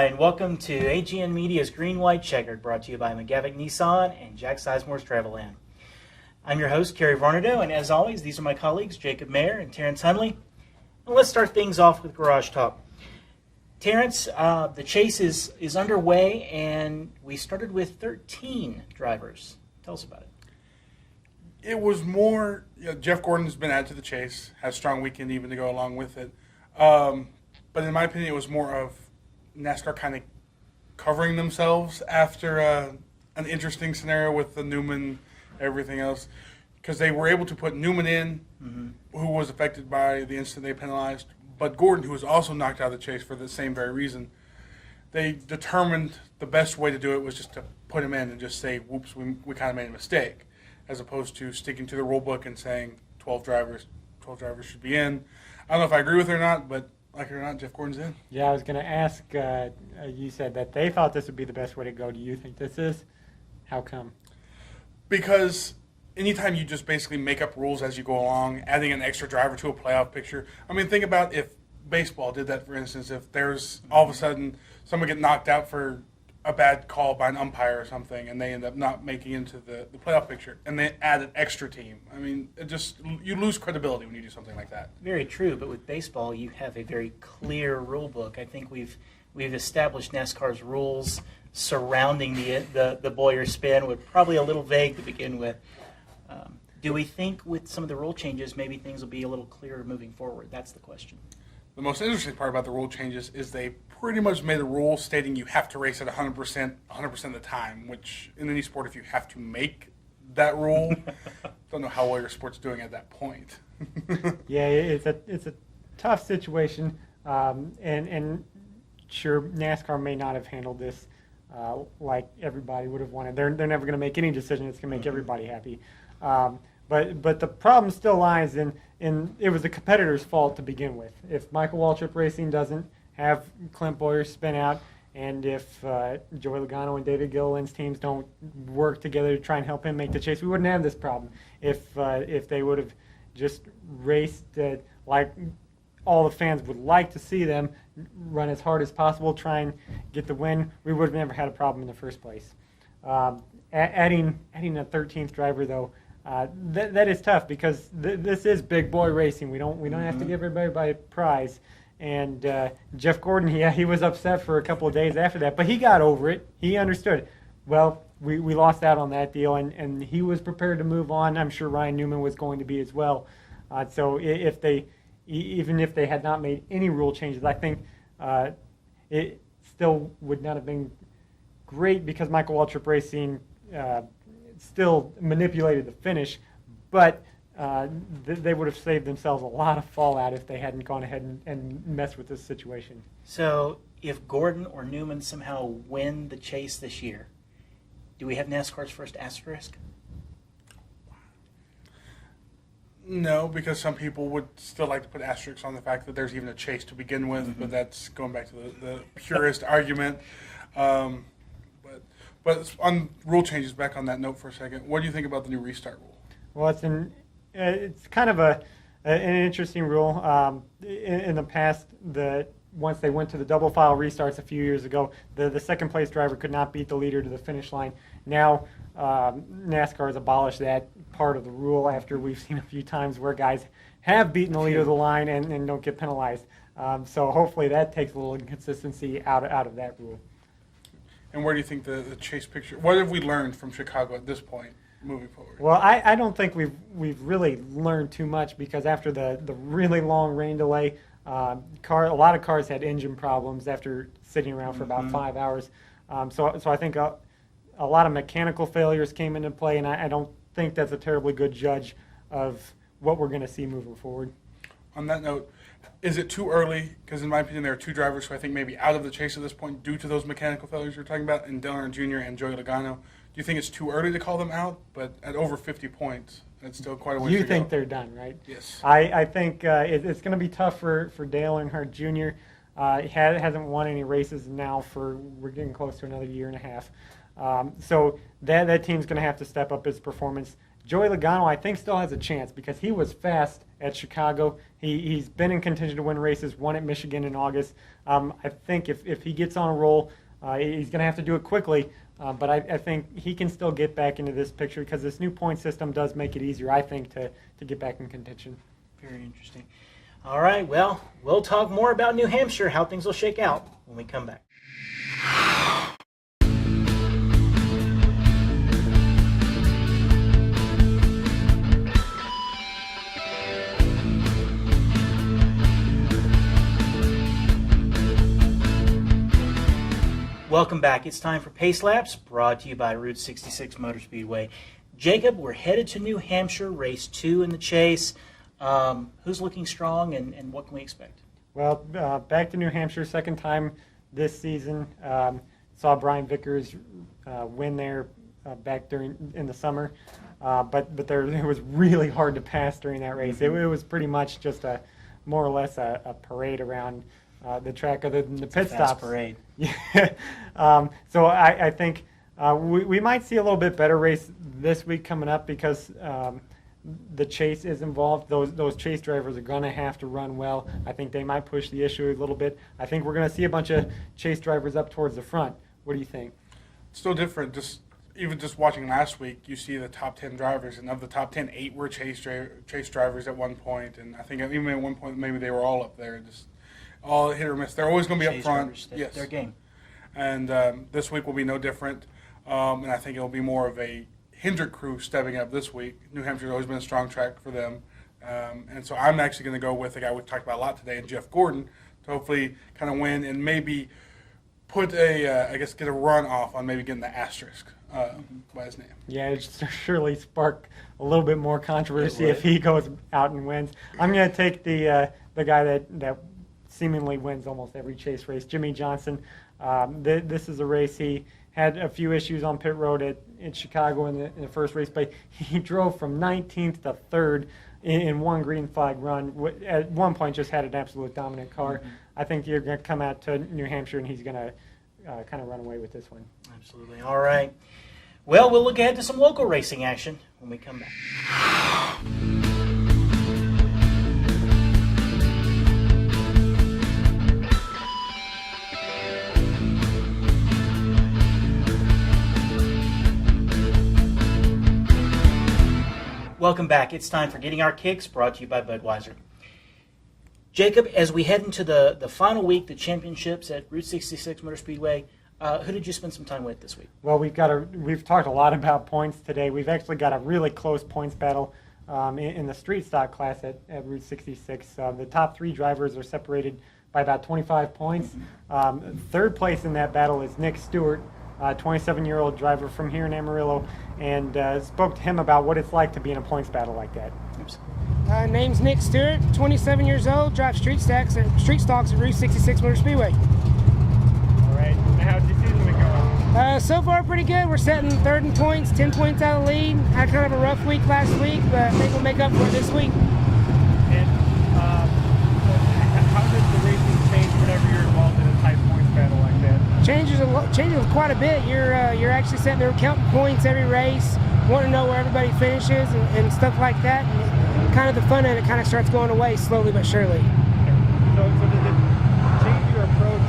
Hi, and welcome to AGN Media's Green White Checkered, brought to you by McGavick Nissan and Jack Sizemore's Travelland. I'm your host, Kerry Varnado, and as always, these are my colleagues, Jacob Mayer and Terrence Hunley. And let's start things off with Garage Talk. Terrence, the chase is underway, and we started with 13 drivers. Tell us about it. It was more, Jeff Gordon's been added to the chase, has a strong weekend even to go along with it. But in my opinion, it was more of NASCAR kind of covering themselves after an interesting scenario with the Newman, everything else, because they were able to put Newman in, who was affected by the incident they penalized, but Gordon, who was also knocked out of the chase for the same very reason. They determined the best way to do it was just to put him in and just say, whoops, we kind of made a mistake, as opposed to sticking to the rule book and saying 12 drivers should be in. I don't know if I agree with it or not, but like it or not, Jeff Gordon's in. Yeah, I was going to ask, you said that they thought this would be the best way to go. Do you think this is? How come? Because anytime you just basically make up rules as you go along, adding an extra driver to a playoff picture. I mean, think about if baseball did that, for instance, if there's all of a sudden someone get knocked out for a bad call by an umpire or something, and they end up not making into the playoff picture, and they add an extra team. I mean, you lose credibility when you do something like that. Very true, but with baseball, you have a very clear rule book. I think we've established NASCAR's rules surrounding the Boyer spin were probably a little vague to begin with. Do we think with some of the rule changes, maybe things will be a little clearer moving forward? That's the question. The most interesting part about the rule changes is they pretty much made a rule stating you have to race at 100% of the time, which in any sport, if you have to make that rule, don't know how well your sport's doing at that point. Yeah, it's a tough situation, and sure, NASCAR may not have handled this like everybody would have wanted. They're never going to make any decision that's going to make everybody happy. But the problem still lies in it was the competitor's fault to begin with. If Michael Waltrip Racing doesn't have Clint Boyer spin out, and if Joey Logano and David Gilliland's teams don't work together to try and help him make the chase, we wouldn't have this problem. If they would have just raced like all the fans would like to see them run as hard as possible, try and get the win, we would have never had a problem in the first place. Adding a 13th driver, though, that is tough because this is big boy racing. We don't have to give everybody a prize. And Jeff Gordon, he was upset for a couple of days after that, but he got over it. He understood. Well, we lost out on that deal, and he was prepared to move on. I'm sure Ryan Newman was going to be as well. So even if they had not made any rule changes, I think it still would not have been great because Michael Waltrip Racing still manipulated the finish, but they would have saved themselves a lot of fallout if they hadn't gone ahead and messed with this situation. So if Gordon or Newman somehow win the chase this year, do we have NASCAR's first asterisk? No, because some people would still like to put asterisks on the fact that there's even a chase to begin with, but that's going back to the purist argument. But on rule changes, back on that note for a second, what do you think about the new restart rule? Well, it's kind of an interesting rule. In the past, once they went to the double file restarts a few years ago, the second place driver could not beat the leader to the finish line. Now NASCAR has abolished that part of the rule after we've seen a few times where guys have beaten the leader of the line and don't get penalized. So hopefully that takes a little inconsistency out of that rule. And where do you think the chase picture, what have we learned from Chicago at this point moving forward? Well, I don't think we've really learned too much because after the really long rain delay, a lot of cars had engine problems after sitting around for about 5 hours. So I think a lot of mechanical failures came into play, and I don't think that's a terribly good judge of what we're going to see moving forward. On that note, is it too early? Because in my opinion, there are two drivers who I think may be out of the chase at this point due to those mechanical failures you're talking about, and Dale Earnson Jr. and Joey Logano. Do you think it's too early to call them out? But at over 50 points, it's still quite a ways to go. You think they're done, right? Yes. I think it's going to be tough for Dale Earnhardt Jr. He hasn't won any races now we're getting close to another year and a half. So that team's going to have to step up its performance. Joey Logano, I think, still has a chance because he was fast at Chicago. He's been in contention to win races, won at Michigan in August. I think if he gets on a roll, he's going to have to do it quickly. But I think he can still get back into this picture because this new point system does make it easier, I think, to get back in contention. Very interesting. All right, well, we'll talk more about New Hampshire, how things will shake out when we come back. Welcome back. It's time for Pace Laps, brought to you by Route 66 Motor Speedway. Jacob, we're headed to New Hampshire, race 2 in the chase. Who's looking strong, and what can we expect? Well, back to New Hampshire, second time this season. Saw Brian Vickers win there back in the summer, but it was really hard to pass during that race. It was pretty much just more or less a parade around the track, other than the pit stops. Parade. Yeah. So I think we might see a little bit better race this week coming up because the chase is involved. Those chase drivers are going to have to run well. I think they might push the issue a little bit. I think we're going to see a bunch of chase drivers up towards the front. What do you think? Still different. Even watching last week, you see the top 10 drivers, and of the top 10, 8 were chase drivers at one point, and I think even at one point maybe they were all up there, just all hit or miss. They're always going to be Chase up front. drivers, Yes, their game. And this week will be no different. And I think it'll be more of a Hendrick crew stepping up this week. New Hampshire's always been a strong track for them. And so I'm actually going to go with the guy we talked about a lot today, Jeff Gordon, to hopefully kind of win and maybe put get a run off on maybe getting the asterisk by his name. Yeah, it surely spark a little bit more controversy if he goes out and wins. I'm going to take the guy that seemingly wins almost every chase race, Jimmy Johnson. This is a race he had a few issues on pit road in Chicago in the first race, but he drove from 19th to 3rd in one green flag run. At one point, just had an absolute dominant car. Mm-hmm. I think you're going to come out to New Hampshire, and he's going to kind of run away with this one. Absolutely. All right. Well, we'll look ahead to some local racing action when we come back. Welcome back. It's time for Getting Our Kicks, brought to you by Budweiser. Jacob, as we head into the final week, the championships at Route 66 Motor Speedway, who did you spend some time with this week? Well, we've talked a lot about points today. We've actually got a really close points battle in the street stock class at Route 66. The top 3 drivers are separated by about 25 points. Third place in that battle is Nick Stewart, 27-year-old driver from here in Amarillo, and spoke to him about what it's like to be in a points battle like that. Name's Nick Stewart, 27 years old, drive street stocks at Route 66 Motor Speedway. All right, how's your season been going? So far pretty good. We're setting 3rd in points, 10 points out of the lead. Had kind of a rough week last week, but I think we'll make up for it this week. And how does the racing change whenever you're involved in a tight points battle like that? Changes quite a bit. You're actually sitting there counting points every race, wanting to know where everybody finishes and stuff like that. And kind of the fun of it kind of starts going away slowly but surely. So does it change your approach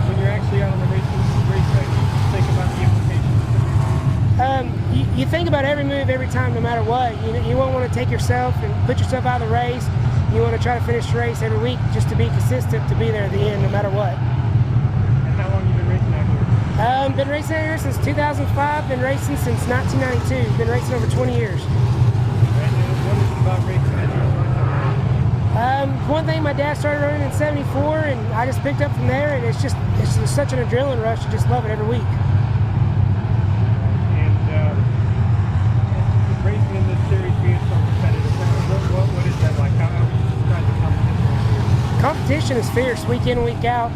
when you're actually out on the racetrack? You think about the implications? You think about every move every time, no matter what. You won't want to take yourself and put yourself out of the race. You want to try to finish the race every week just to be consistent, to be there at the end, no matter what. And how long have you been racing out here? Been racing out here since 2005. Been racing since 1992. Been racing over 20 years. What is it about racing that you like? One thing, my dad started running in '74, and I just picked up from there. And it's just such an adrenaline rush. I just love it every week. And racing in this series being so competitive, what is that like? How would you describe the competition? Competition is fierce, week in, week out.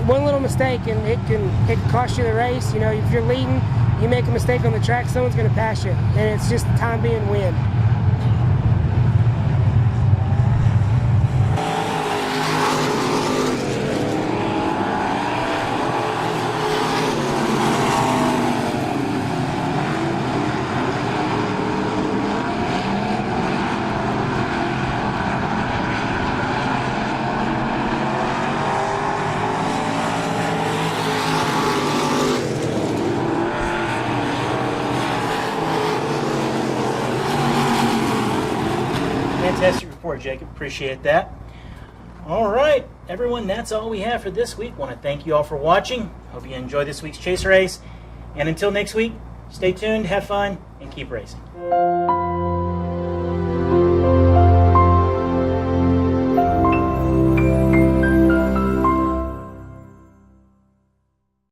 One little mistake and it can cost you the race. If you're leading, you make a mistake on the track, someone's going to pass you, and it's just time being win. support, Jacob. Appreciate that. All right, everyone, that's all we have for this week. Want to thank you all for watching. Hope you enjoyed this week's chase race. And until next week, stay tuned, have fun, and keep racing.